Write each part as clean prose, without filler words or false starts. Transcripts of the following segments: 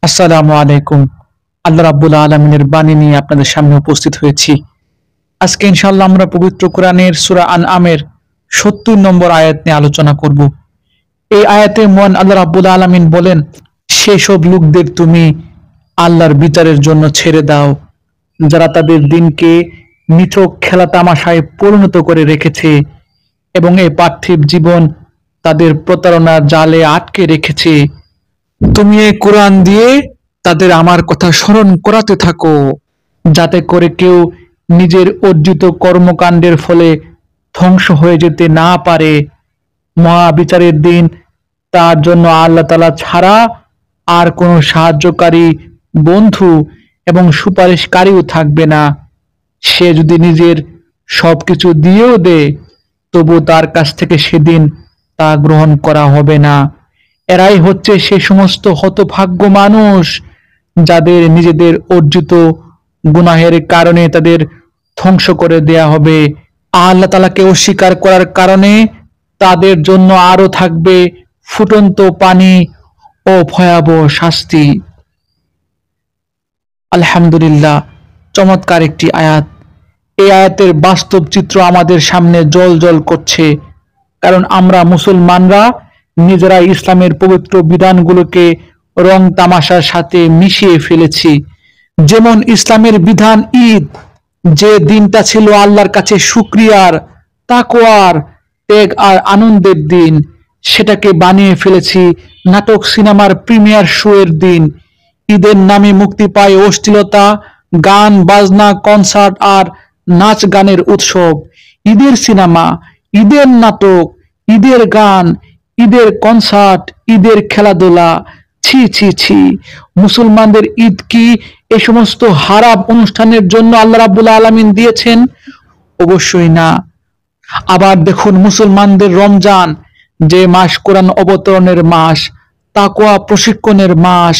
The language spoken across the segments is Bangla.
আসসালামু আলাইকুম। আল্লাহ রাব্বুল আলামিনের বাণী নিয়ে আপনাদের সামনে উপস্থিত হয়েছি। আজকে ইনশাআল্লাহ আমরা পবিত্র কোরআনের সূরা আনআমের ৭০ নম্বর আয়াত নিয়ে আলোচনা করব। এই আয়াতে মহান আল্লাহ রাব্বুল আলামিন বলেন, সেসব লোকদের তুমি আল্লাহর বিচারের জন্য ছেড়ে দাও, যারা তাদের দিনকে নিছক খেলা তামাশায় পরিণত করে রেখেছে এবং এই পার্থিব জীবন তাদের প্রতারণার জালে আটকে রেখেছে। তুমি এই কোরআন দিয়ে তাদের আমার কথা স্মরণ করাতে থাকো, যাতে করে কেউ নিজের অর্জিত কর্মকাণ্ডের ফলে ধ্বংস হয়ে যেতে না পারে। মহাবিচারের দিন তার জন্য আল্লাহ তাআলা ছাড়া আর কোনো সাহায্যকারী, বন্ধু এবং সুপারিশকারীও থাকবে না। সে যদি নিজের সবকিছু দিয়েও দেয়, তবু তার কাছ থেকে সেদিন তা গ্রহণ করা হবে না। এরাই হচ্ছে সে সমস্ত হতভাগ্য মানুষ, যাদের নিজেদের অর্জিত গুনাহের কারণে তাদের ধ্বংস করে দেয়া হবে। আল্লাহ তাআলাকে অস্বীকার করার কারণে তাদের জন্য আরো থাকবে ফুটন্ত পানি ও ভয়াবহ শাস্তি। আলহামদুলিল্লাহ, চমৎকার একটি আয়াত। এই আয়াতের বাস্তব চিত্র আমাদের সামনে জ্বলজ্বল করছে, কারণ আমরা মুসলমানরা নিজেরা ইসলামের পবিত্র বিধানগুলোকে রং তামাশার সাথে মিশিয়ে ফেলেছি। যেমন ইসলামের বিধান ঈদ, যে দিনটা ছিল আল্লাহর কাছে শুকরিয়ার, তাকওয়ার, ত্যাগ আর আনন্দের দিন, সেটাকে বানিয়ে ফেলেছি নাটক সিনেমার প্রিমিয়ার শো এর দিন। ঈদের নামে মুক্তি পায় অশ্লীলতা, গান বাজনা, কনসার্ট আর নাচ গানের উৎসব। ঈদের সিনেমা, ঈদের নাটক, ঈদের গান, ঈদের কনসার্ট, ঈদের খেলাধুলা। ছি ছি ছি, মুসলমানদের ঈদ কি এ সমস্ত হারাম অনুষ্ঠানের জন্য আল্লাহ রাব্বুল আলামিন দিয়েছেন? অবশ্যই না। আবার দেখুন মুসলমানদের রমজান, যে মাস কোরআন অবতরণের মাস, তাকওয়া প্রশিক্ষণের মাস,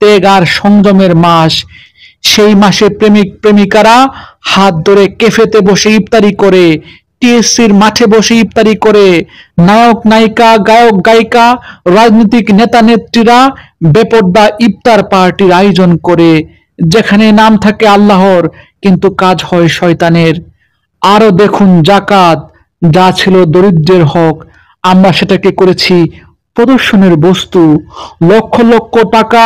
ত্যাগ আর সংযমের মাস। সেই মাসে প্রেমিক প্রেমিকারা হাত ধরে ক্যাফেতে বসে ইফতারি করে, টিএসসির মাঠে বসে ইফতারি করে, নায়ক নায়িকা, গায়ক গায়িকা, রাজনৈতিক নেতা নেত্রীরা বেপরদা ইফতার পার্টির আয়োজন করে, যেখানে নাম থাকে আল্লাহর কিন্তু কাজ হয় শয়তানের। আরো দেখুন জাকাত, যা ছিল দরিদ্রের হক, আমরা সেটাকে করেছি প্রদর্শনের বস্তু। লক্ষ লক্ষ টাকা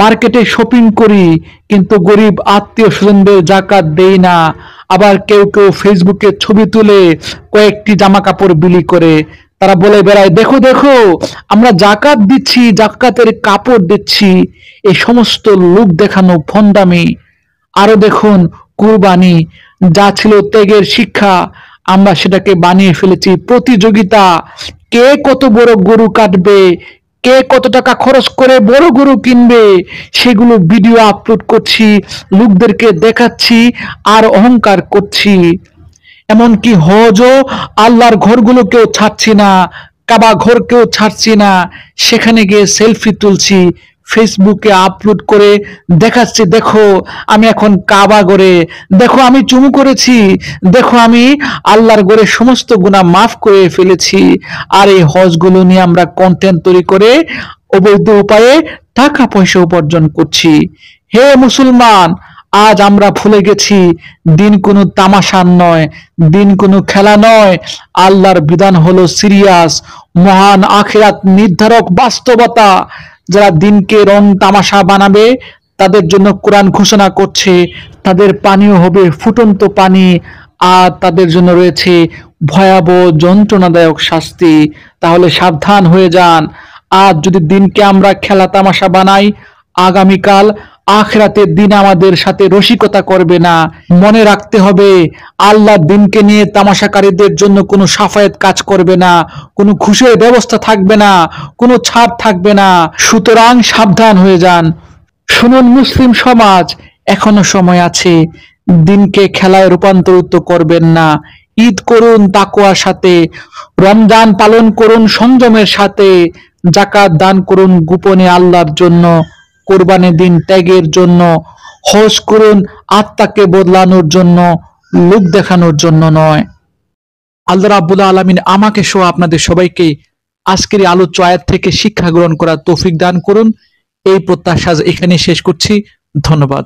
মার্কেটে শপিং করি, কিন্তু গরিব আত্মীয় স্বজনদের জাকাত দেই না। আবার কেউ কেউ ফেসবুকে ছবি তুলে কয়েকটি জামা কাপড় বিলি করে, তারা বলে বেড়ায়, দেখো দেখো আমরা জাকাত দিচ্ছি, জাকাতের কাপড় দিচ্ছি। এই সমস্ত লোক দেখানো ফন্দামি। আরো দেখুন কুরবানি, যা ছিল ত্যাগের শিক্ষা, আমরা সেটাকে বানিয়ে ফেলেছি প্রতিযোগিতা। কে কত বড় গরু কাটবে, কে কত টাকা খরচ করে বড় গরু কিনবে, সেগুলো ভিডিও আপলোড করছি, লোকদেরকে দেখাচ্ছি আর অহংকার করছি। এমনকি হজও আল্লাহর ঘরগুলোকেও ছাড়ছি না, কাবা ঘরকেও ছাড়ছি না, সেখানে গিয়ে সেলফি তুলছি, ফেসবুকে আপলোড করে দেখাচ্ছি, দেখো আমি এখন কাবা ঘরে, দেখো আমি চুমু করেছি, দেখো আমি আল্লাহর ঘরে সমস্ত গুনাহ মাফ করে ফেলেছি। আর এই হজগুলো নিয়ে আমরা কন্টেন্ট তৈরি করে অবৈধ উপায়ে টাকা পয়সা উপার্জন করছি। হে মুসলমান, আজ আমরা ভুলে গেছি দিন কোনো তামাশার নয়, দিন কোনো খেলা নয়। আল্লাহর বিধান হলো সিরিয়াস, মহান আখিরাত নির্ধারক বাস্তবতা। যারা দিনকে রং তামাশা বানাবে, তাদের জন্য কোরআন ঘোষণা করছে তাদের পানীয় হবে ফুটন্ত পানি, আর তাদের জন্য রয়েছে ভয়াবহ যন্ত্রণাদায়ক শাস্তি। তাহলে সাবধান হয়ে যান। আজ যদি দিনকে আমরা খেলা তামাশা বানাই, আগামীকাল আখিরাতের দিন আমাদের সাথে রসিকতা করবে না। মনে রাখতে হবে, আল্লাহর দিনকে নিয়ে তামাশাকারীদের জন্য কোনো সাফায়েত কাজ করবে না, কোনো ঘুষের ব্যবস্থা থাকবে না, কোনো ছাড় থাকবে না। সুতরাং সাবধান হয়ে যান। শুনুন মুসলিম সমাজ, এখনো সময় আছে, দিনকে খেলায় রূপান্তরিত করবেন না। ঈদ করুন তাকওয়ার সাথে, রমজান পালন করুন সংযমের সাথে, জাকাত দান করুন গোপনে আল্লাহর জন্য, কোরবানির দিন ত্যাগের জন্য, হজ করুন আত্মাকে বদলানোর জন্য, লোক দেখানোর জন্য নয়। আল্লাহ রাব্বুল আলামিন আমাকে সহ আপনাদের সবাইকে আজকের এই আলোচ্য আয়াত থেকে শিক্ষা গ্রহণ করার তৌফিক দান করুন। এই প্রত্যাশা এখানে শেষ করছি। ধন্যবাদ।